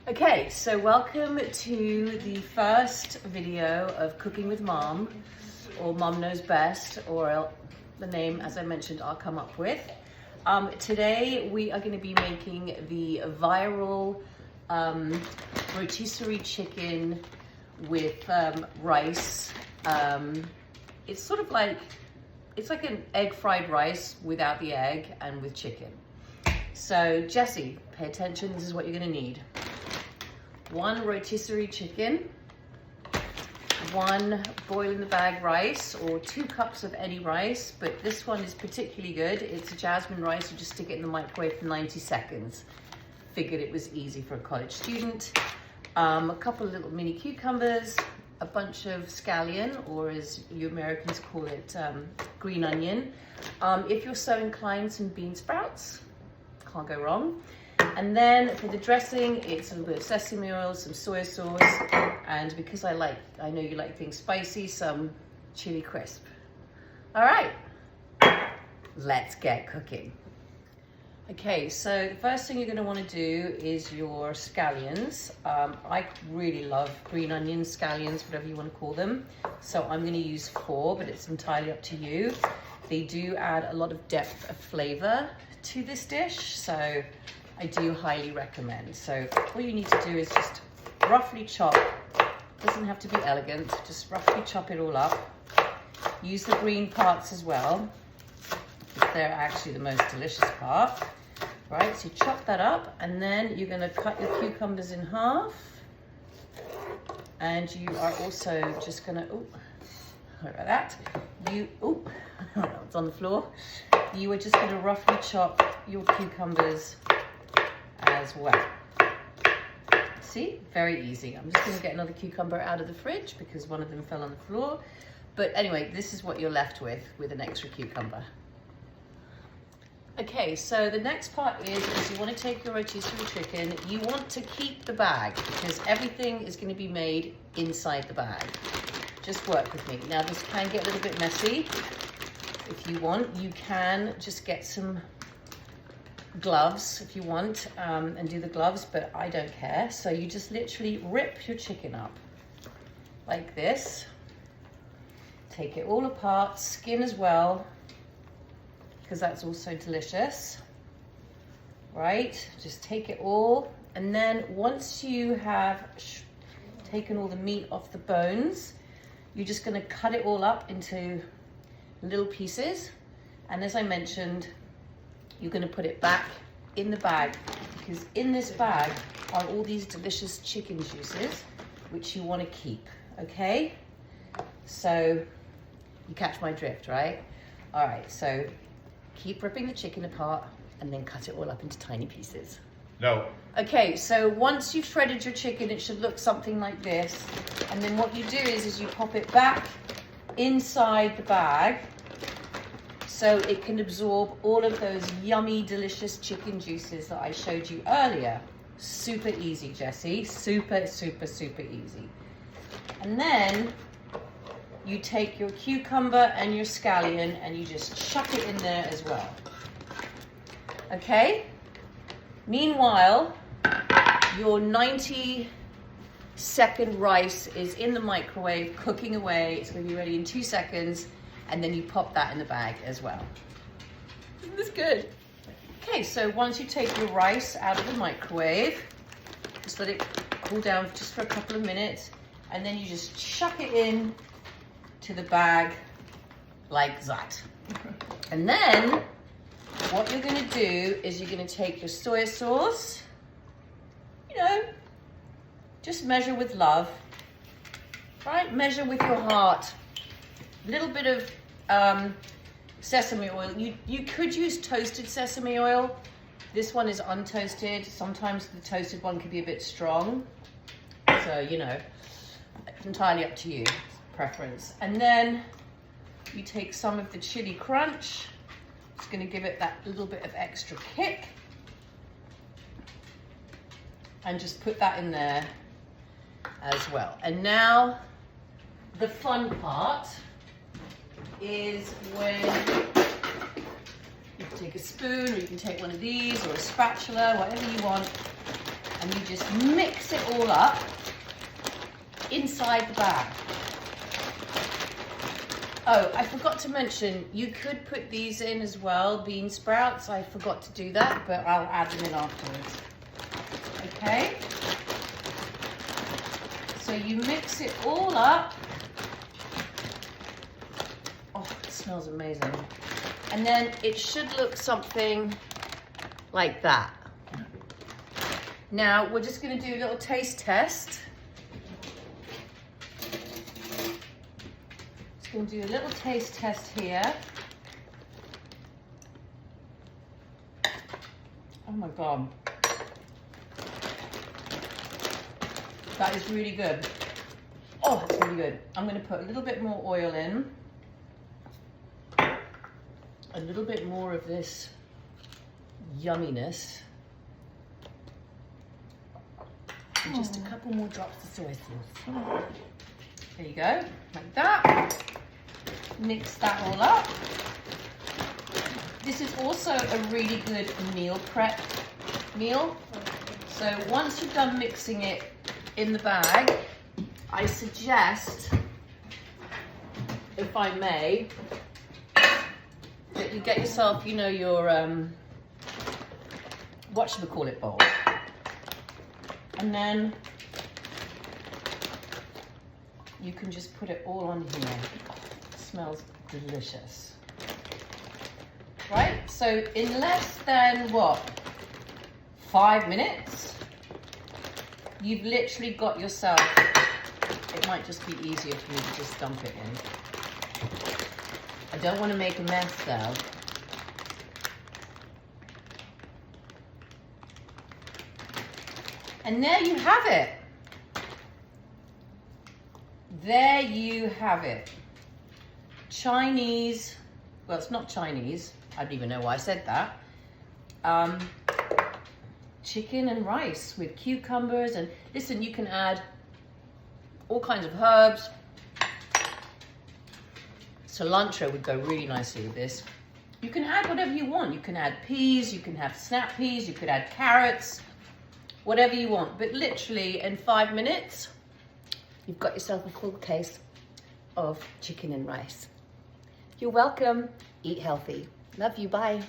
Okay, so welcome to the first video of Cooking with Mom, or Mom Knows Best, or the name, as I mentioned, I'll come up with. Today we are going to be making the viral rotisserie chicken with rice. It's sort of like, it's like an egg fried rice without the egg and with chicken. So Jessie, pay attention, this is what you're going to need. 1 rotisserie chicken, 1 boil in the bag rice, or 2 cups of any rice, but this one is particularly good. It's a jasmine rice, you just stick it in the microwave for 90 seconds. Figured it was easy for a college student. A couple of little mini cucumbers, a bunch of scallion, or as you Americans call it, green onion. If you're so inclined, some bean sprouts, can't go wrong. And then for the dressing, it's a little bit of sesame oil, some soy sauce, and because I know you like things spicy, some chili crisp. All right, let's get cooking. Okay, so the first thing you're going to want to do is your scallions. I really love green onions, scallions, whatever you want to call them. So I'm going to use 4, but it's entirely up to you. They do add a lot of depth of flavor to this dish, so I do highly recommend. So all you need to do is just roughly chop. Doesn't have to be elegant, just roughly chop it all up. Use the green parts as well, because they're actually the most delicious part. Right, so you chop that up, and then you're gonna cut your cucumbers in half. And you are also just gonna, sorry about that. It's on the floor. You are just gonna roughly chop your cucumbers as well. See, very easy. I'm just going to get another cucumber out of the fridge because one of them fell on the floor. But anyway, this is what you're left with an extra cucumber. Okay, so the next part is you want to take your rotisserie chicken. You want to keep the bag because everything is going to be made inside the bag. Just work with me. Now this can get a little bit messy. If you want, you can just get some gloves if you want and do the gloves, but I don't care. So you just literally rip your chicken up like this, take it all apart, skin as well, because that's also delicious, right? Just take it all, and then once you have taken all the meat off the bones, you're just going to cut it all up into little pieces, and as I mentioned, you're going to put it back in the bag, because in this bag are all these delicious chicken juices which you want to keep. Okay, so you catch my drift, right? All right, so keep ripping the chicken apart and then cut it all up into tiny pieces. No. Okay, so once you've shredded your chicken, it should look something like this, and then what you do is you pop it back inside the bag so it can absorb all of those yummy, delicious chicken juices that I showed you earlier. Super easy, Jessie. Super, super, super easy. And then you take your cucumber and your scallion and you just chuck it in there as well. Okay? Meanwhile, your 90-second rice is in the microwave, cooking away. It's going to be ready in 2 seconds. And then you pop that in the bag as well. Isn't this good? Okay, so once you take your rice out of the microwave, just let it cool down just for a couple of minutes, and then you just chuck it in to the bag like that. And then what you're gonna do is you're gonna take your soy sauce, just measure with love, right? Measure with your heart. A little bit of sesame oil. You could use toasted sesame oil. This one is untoasted. Sometimes the toasted one can be a bit strong. So, it's entirely up to you, preference. And then you take some of the chili crunch. Just gonna give it that little bit of extra kick. And just put that in there as well. And now the fun part is when you can take a spoon, or you can take one of these, or a spatula, whatever you want, and you just mix it all up inside the bag. Oh, I forgot to mention, you could put these in as well, bean sprouts. I forgot to do that, but I'll add them in afterwards. Okay? So you mix it all up. Oh, it smells amazing. And then it should look something like that. Now, we're just gonna do a little taste test. We'll do a little taste test here. Oh my God. That is really good. Oh, it's really good. I'm going to put a little bit more oil in. A little bit more of this yumminess. And just a couple more drops of soy sauce. There you go, like that. Mix that all up. This is also a really good meal prep meal. So once you've done mixing it in the bag, I suggest, if I may, that you get yourself, you know, your whatchamacallit bowl. And then you can just put it all on here. It smells delicious. Right, so in less than what, 5 minutes, you've literally got yourself, it might just be easier for me to just dump it in. I don't want to make a mess though. And there you have it. There you have it. Chinese, well, it's not Chinese. I don't even know why I said that. Chicken and rice with cucumbers. And listen, you can add all kinds of herbs. Cilantro would go really nicely with this. You can add whatever you want. You can add peas, you can have snap peas, you could add carrots, whatever you want. But literally in 5 minutes, you've got yourself a full case of chicken and rice. You're welcome. Eat healthy. Love you. Bye.